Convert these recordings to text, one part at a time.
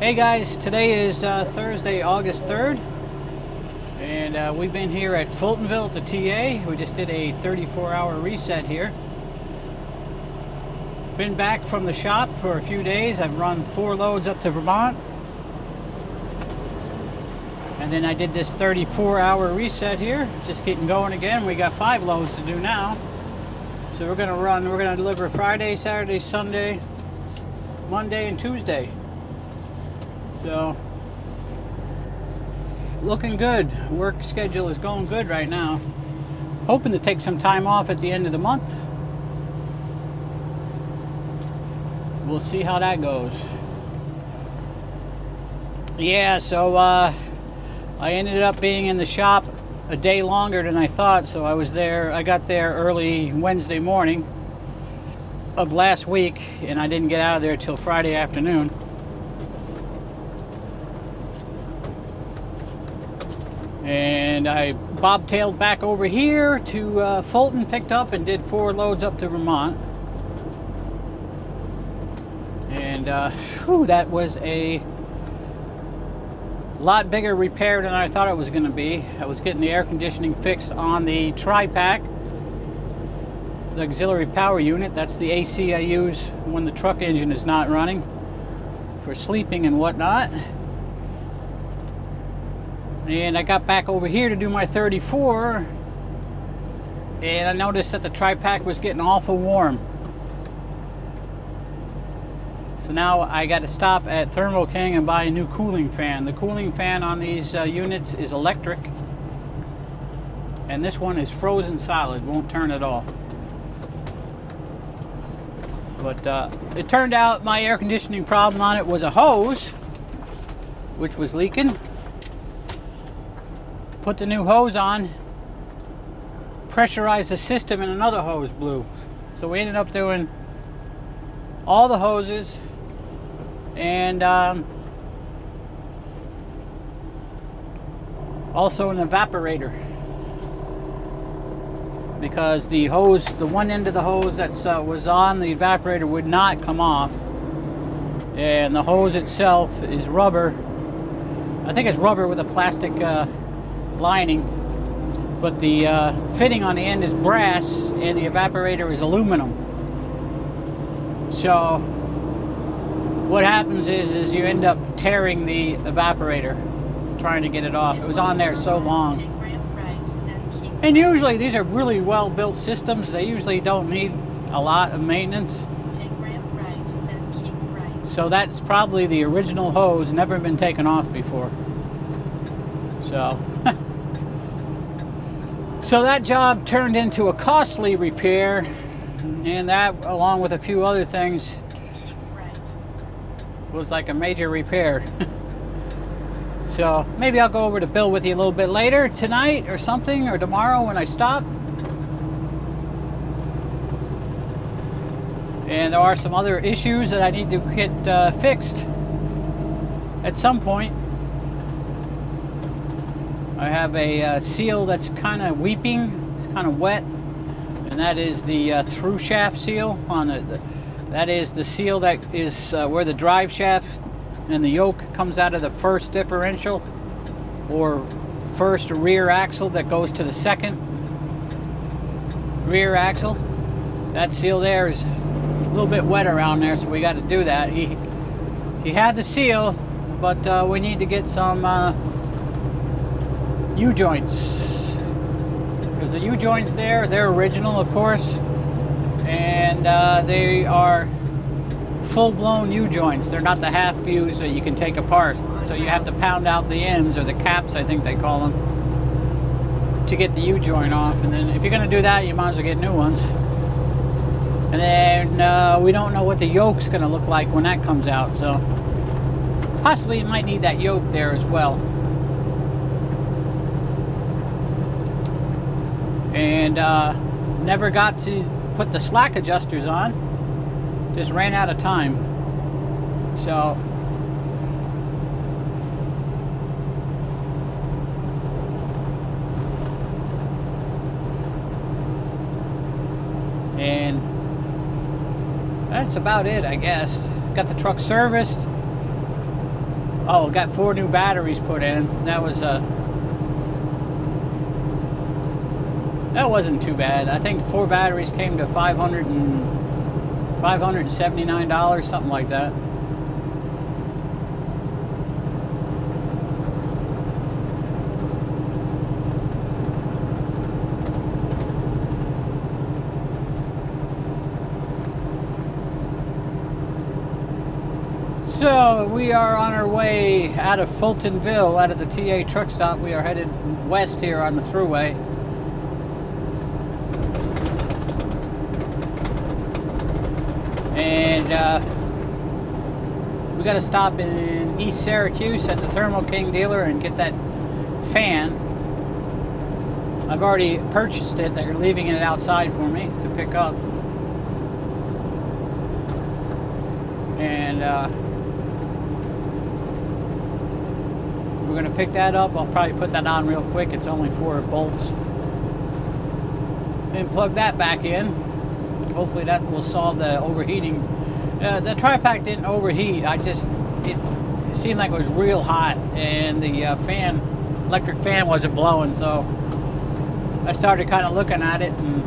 Hey guys, today is Thursday, August 3rd, and we've been here at Fultonville at the TA. We just did a 34-hour reset here. Been back from the shop for a few days. I've run 4 loads up to Vermont, and then I did this 34-hour reset here, just getting going again. We got 5 loads to do now. So we're gonna deliver Friday, Saturday, Sunday, Monday, and Tuesday. So, looking good. Work schedule is going good right now. Hoping to take some time off at the end of the month. We'll see how that goes. Yeah, so I ended up being in the shop a day longer than I thought. So I got there early Wednesday morning of last week, and I didn't get out of there till Friday afternoon. And I bobtailed back over here to Fulton, picked up and did 4 loads up to Vermont. And that was a lot bigger repair than I thought it was going to be. I was getting the air conditioning fixed on the tri-pack, the auxiliary power unit. That's the AC I use when the truck engine is not running for sleeping and whatnot. And I got back over here to do my 34, and I noticed that the tri-pack was getting awful warm. So now I got to stop at Thermo King and buy a new cooling fan. The cooling fan on these units is electric, and this one is frozen solid, won't turn at all. But it turned out my air conditioning problem on it was a hose, which was leaking. Put the new hose on, pressurized the system, and another hose blew. So we ended up doing all the hoses, and also an evaporator, because the hose, the one end of the hose that was on the evaporator would not come off, and the hose itself is rubber. I think it's rubber with a plastic lining, but the fitting on the end is brass and the evaporator is aluminum. So what happens is you end up tearing the evaporator, trying to get it off. It was on there so long. And usually these are really well built systems. They usually don't need a lot of maintenance. So that's probably the original hose, never been taken off before. So, so that job turned into a costly repair, and that, along with a few other things, was like a major repair. So maybe I'll go over to Bill with you a little bit later tonight or something, or tomorrow when I stop. And there are some other issues that I need to get fixed at some point. I have a seal that's kind of weeping. It's kind of wet, and that is the through shaft seal on that is the seal that is where the drive shaft and the yoke comes out of the first differential or first rear axle that goes to the second rear axle. That seal there is a little bit wet around there, so we got to do that. He had the seal, but we need to get some U-joints, because the U-joints there, they're original, of course, and they are full-blown U-joints. They're not the half views that you can take apart, so you have to pound out the ends, or the caps I think they call them, to get the U-joint off. And then if you're going to do that, you might as well get new ones. And then we don't know what the yoke's going to look like when that comes out, so possibly you might need that yoke there as well. And never got to put the slack adjusters on, just ran out of time. So and that's about it, I guess. Got the truck serviced. Oh, got 4 new batteries put in. That was that wasn't too bad. I think 4 batteries came to $579, something like that. So we are on our way out of Fultonville, out of the TA truck stop. We are headed west here on the thruway. And we got to stop in East Syracuse at the Thermo King dealer and get that fan. I've already purchased it. They're leaving it outside for me to pick up. And we're going to pick that up. I'll probably put that on real quick. It's only 4 bolts. And plug that back in. Hopefully that will solve the overheating. The tri-pack didn't overheat. It seemed like it was real hot, and the electric fan wasn't blowing. So I started kind of looking at it and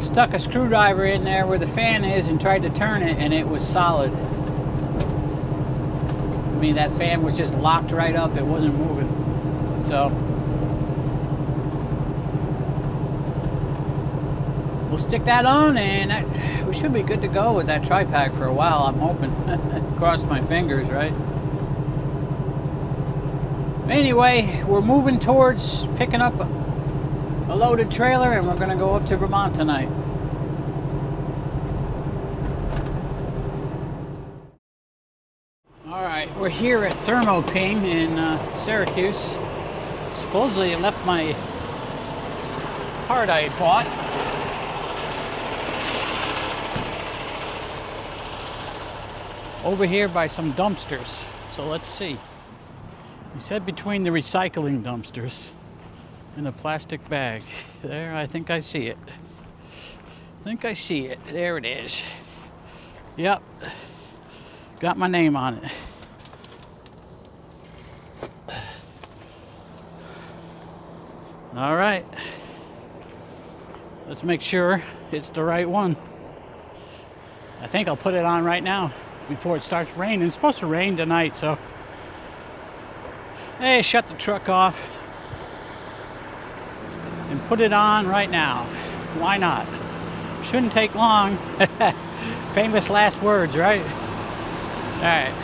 stuck a screwdriver in there where the fan is and tried to turn it, and it was solid. I mean, that fan was just locked right up. It wasn't moving. So we'll stick that on, and we should be good to go with that tri-pack for a while, I'm hoping. Cross my fingers, right? Anyway, we're moving towards picking up a loaded trailer, and we're going to go up to Vermont tonight. All right, we're here at Thermo King in Syracuse. Supposedly I left my card I had bought. Over here by some dumpsters. So let's see. He said between the recycling dumpsters and a plastic bag. There, I think I see it. I think I see it. There it is. Yep. Got my name on it. All right. Let's make sure it's the right one. I think I'll put it on right now before it starts raining. It's supposed to rain tonight, so Hey, shut the truck off and put it on right now. Why not? Shouldn't take long. Famous last words, right? All right.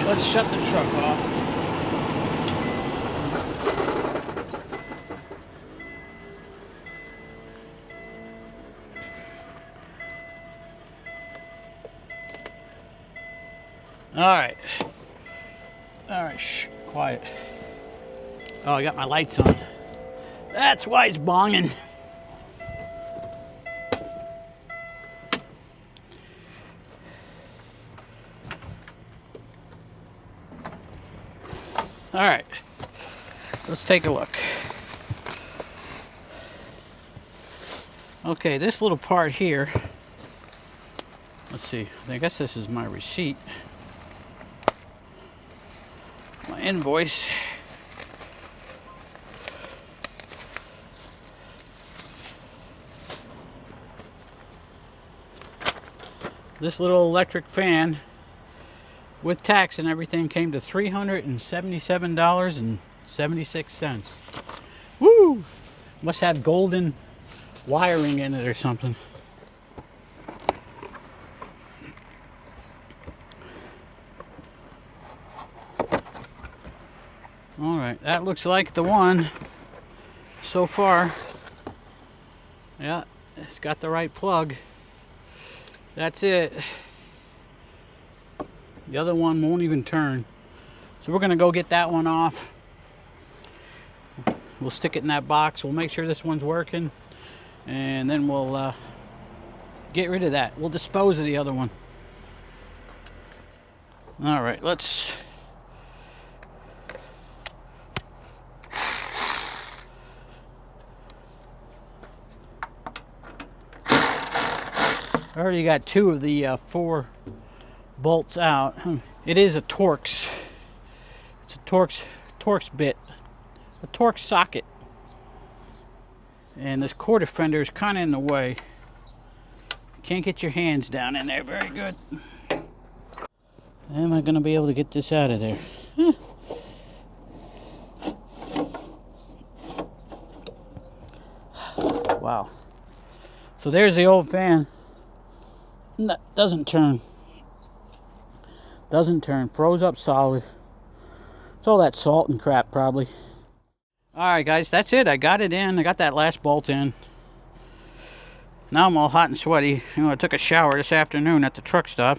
Let's shut the truck off. All right, shh, quiet. Oh, I got my lights on. That's why it's bonging. All right, let's take a look. Okay, this little part here, let's see, I guess this is my receipt. My invoice. This little electric fan with tax and everything came to $377.76. Woo! Must have golden wiring in it or something. All right, that looks like the one so far. Yeah, it's got the right plug. That's it. The other one won't even turn. So we're gonna go get that one off. We'll stick it in that box. We'll make sure this one's working. And then we'll get rid of that. We'll dispose of the other one. All right, let's... I already got 2 of the 4 bolts out. It is a Torx. It's a Torx bit, a Torx socket. And this cord fender is kind of in the way. Can't get your hands down in there very good. Am I going to be able to get this out of there? Wow. So there's the old fan. That doesn't turn. Doesn't turn. Froze up solid. It's all that salt and crap probably. Alright guys, that's it. I got it in. I got that last bolt in. Now I'm all hot and sweaty. You know, I took a shower this afternoon at the truck stop.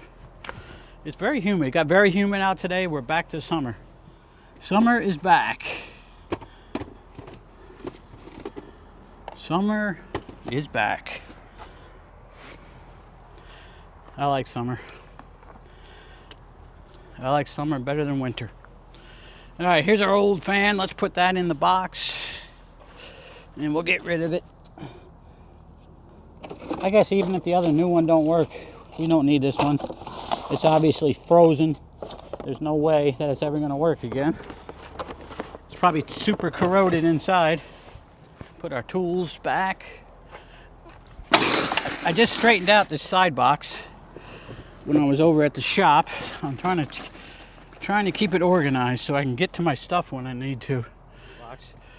It's very humid. It got very humid out today. We're back to summer. Summer is back. Summer is back. I like summer. I like summer better than winter. All right, here's our old fan. Let's put that in the box and we'll get rid of it. I guess even if the other new one don't work, we don't need this one. It's obviously frozen. There's no way that it's ever going to work again. It's probably super corroded inside. Put our tools back. I just straightened out this side box when I was over at the shop. I'm trying to keep it organized so I can get to my stuff when I need to.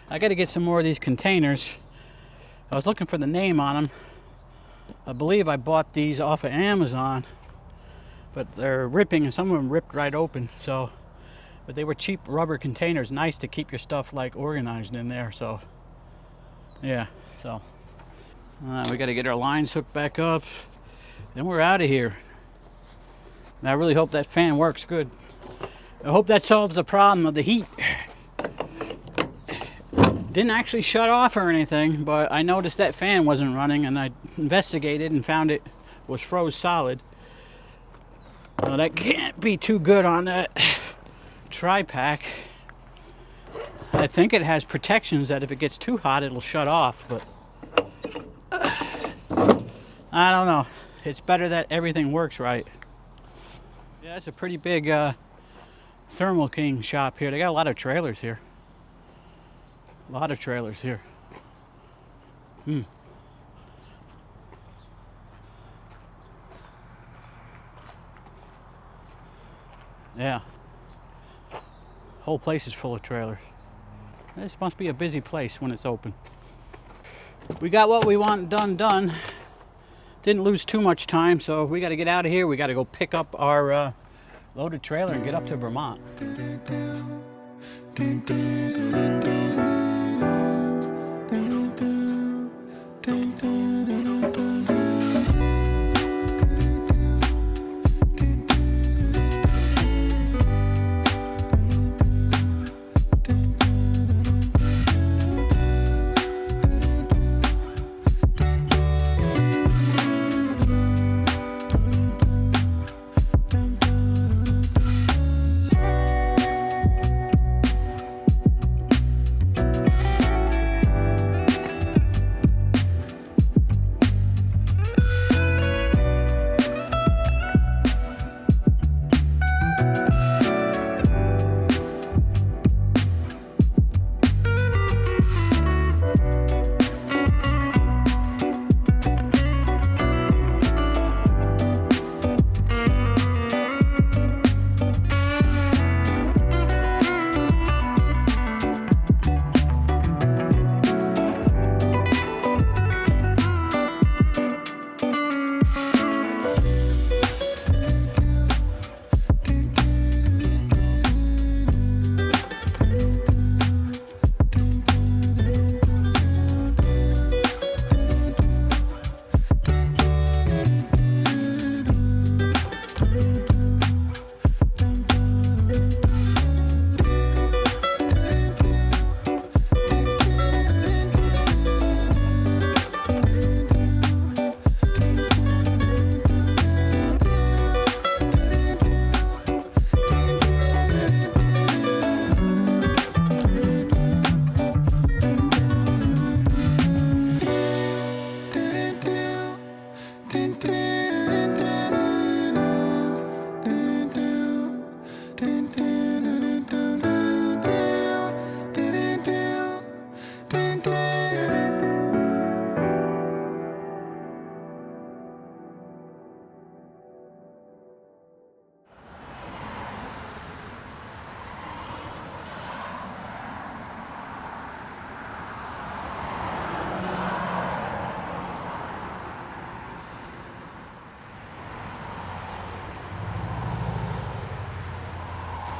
I got to get some more of these containers. I was looking for the name on them. I believe I bought these off of Amazon, but they're ripping and some of them ripped right open. So, but they were cheap rubber containers, nice to keep your stuff like organized in there. So, yeah. So, we got to get our lines hooked back up. Then we're out of here. And I really hope that fan works good. I hope that solves the problem of the heat. Didn't actually shut off or anything, but I noticed that fan wasn't running and I investigated and found it was froze solid. Well, that can't be too good on that tri-pack. I think it has protections that if it gets too hot, it'll shut off, but I don't know. It's better that everything works right. Yeah, it's a pretty big Thermal King shop here. They got a lot of trailers here. A lot of trailers here. Yeah. Whole place is full of trailers. This must be a busy place when it's open. We got what we want done. Didn't lose too much time, so we got to get out of here. We got to go pick up our loaded trailer and get up to Vermont.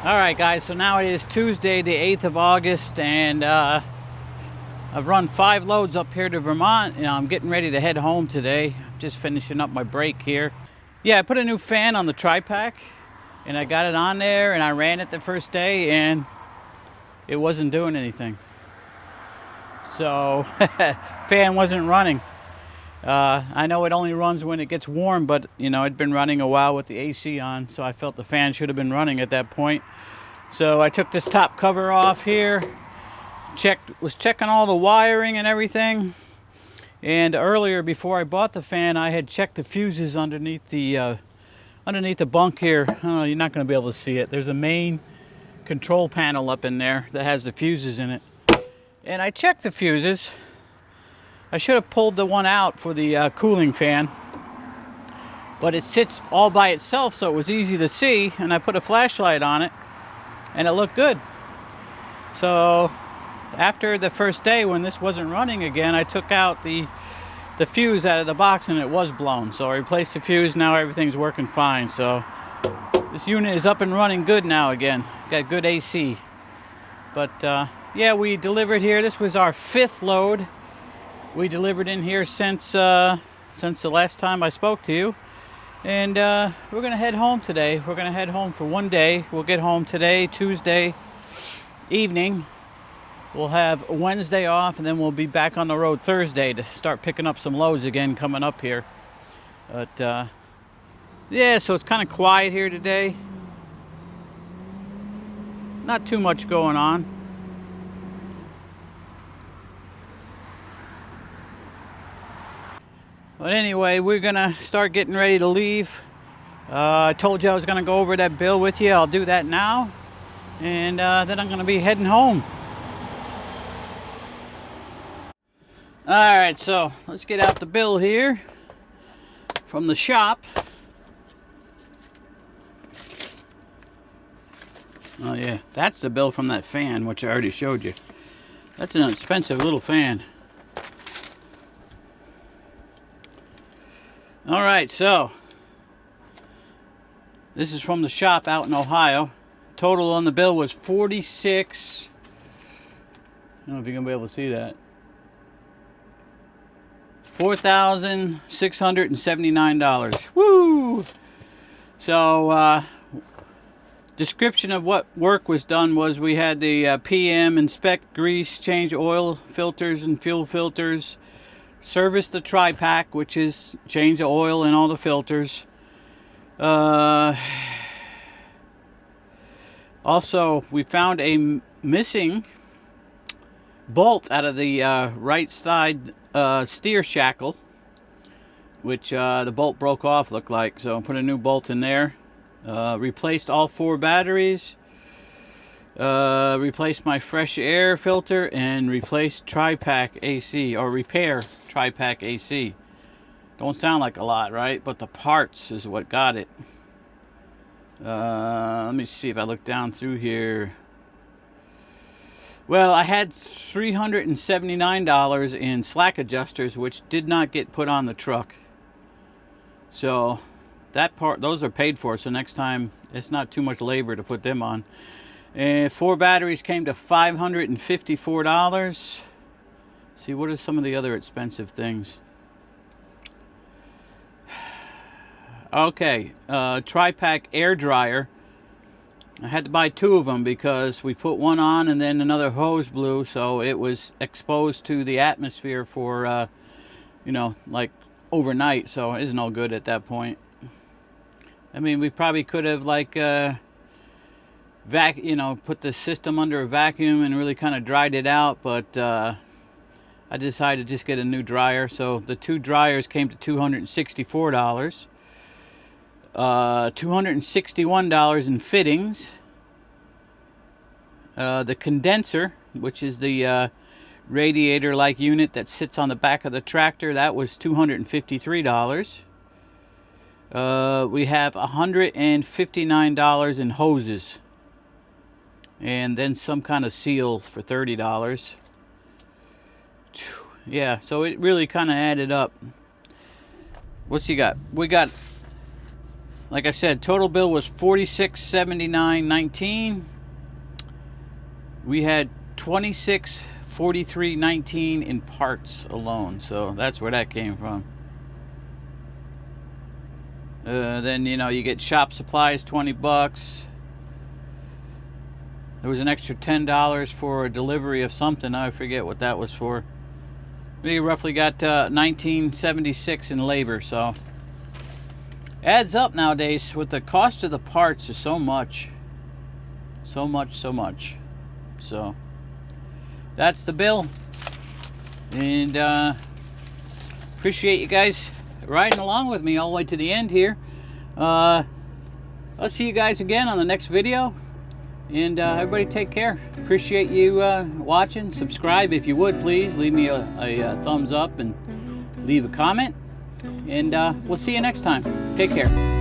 All right, guys, so now it is Tuesday, the 8th of August, and I've run 5 loads up here to Vermont, and I'm getting ready to head home today. Just finishing up my break here. Yeah, I put a new fan on the tri-pack, and I got it on there, and I ran it the first day, and it wasn't doing anything. So, fan wasn't running. I know it only runs when it gets warm, but you know, it'd been running a while with the AC on, so I felt the fan should have been running at that point. So I took this top cover off here, was checking all the wiring and everything. And earlier, before I bought the fan, I had checked the fuses underneath the bunk here. I don't know, you're not going to be able to see it. There's a main control panel up in there that has the fuses in it. And I checked the fuses. I should have pulled the one out for the cooling fan, but it sits all by itself, so it was easy to see, and I put a flashlight on it, and it looked good. So after the first day, when this wasn't running again, I took out the fuse out of the box, and it was blown. So I replaced the fuse. Now everything's working fine. So this unit is up and running good now again. Got good AC. But yeah, we delivered here. This was our 5th load we delivered in here since the last time I spoke to you. And we're gonna head home today. We're gonna head home for one day. We'll get home today, Tuesday evening. We'll have Wednesday off, and then we'll be back on the road Thursday to start picking up some loads again coming up here. But yeah, so it's kind of quiet here today. Not too much going on. But anyway, we're gonna start getting ready to leave. I told you I was gonna go over that bill with you. I'll do that now. And then I'm gonna be heading home. All right, so let's get out the bill here from the shop. Oh yeah, that's the bill from that fan, which I already showed you. That's an expensive little fan. All right, so this is from the shop out in Ohio. Total on the bill was $46. I don't know if you're gonna be able to see that. $4,679. Woo! So, description of what work was done was we had the PM inspect grease, change oil filters and fuel filters, service the tri-pack, which is change the oil and all the filters. Also, we found a missing bolt out of the right side steer shackle, which the bolt broke off, looked like. So put a new bolt in there. Replaced all 4 batteries. Replaced my fresh air filter and replaced tri-pack AC, or repair tri-pack AC. Don't sound like a lot, right? But the parts is what got it. Let me see if I look down through here. Well, I had $379 in slack adjusters, which did not get put on the truck. So that part, those are paid for, so next time it's not too much labor to put them on. And 4 batteries came to $554. See, what are some of the other expensive things? Okay, tri-pack air dryer. I had to buy 2 of them because we put one on and then another hose blew, so it was exposed to the atmosphere for, you know, like overnight, so it isn't all good at that point. I mean, we probably could have like you know, put the system under a vacuum and really kind of dried it out, but I decided to just get a new dryer. So the 2 dryers came to $264. $261 in fittings. The condenser, which is the radiator like unit that sits on the back of the tractor, that was $253. We have $159 in hoses, and then some kind of seal for $30. Yeah, so it really kind of added up. What's you got? We got, like I said, total bill was $46.79.19. We had $26.43.19 in parts alone, so that's where that came from. Then, you know, you get shop supplies, 20 bucks. There was an extra $10 for a delivery of something. I forget what that was for. We roughly got $19.76 in labor, so adds up nowadays. With the cost of the parts is so much. So that's the bill. And appreciate you guys riding along with me all the way to the end here. I'll see you guys again on the next video. And everybody take care. Appreciate you watching. Subscribe if you would, please. Leave me a thumbs up and leave a comment. And we'll see you next time. Take care.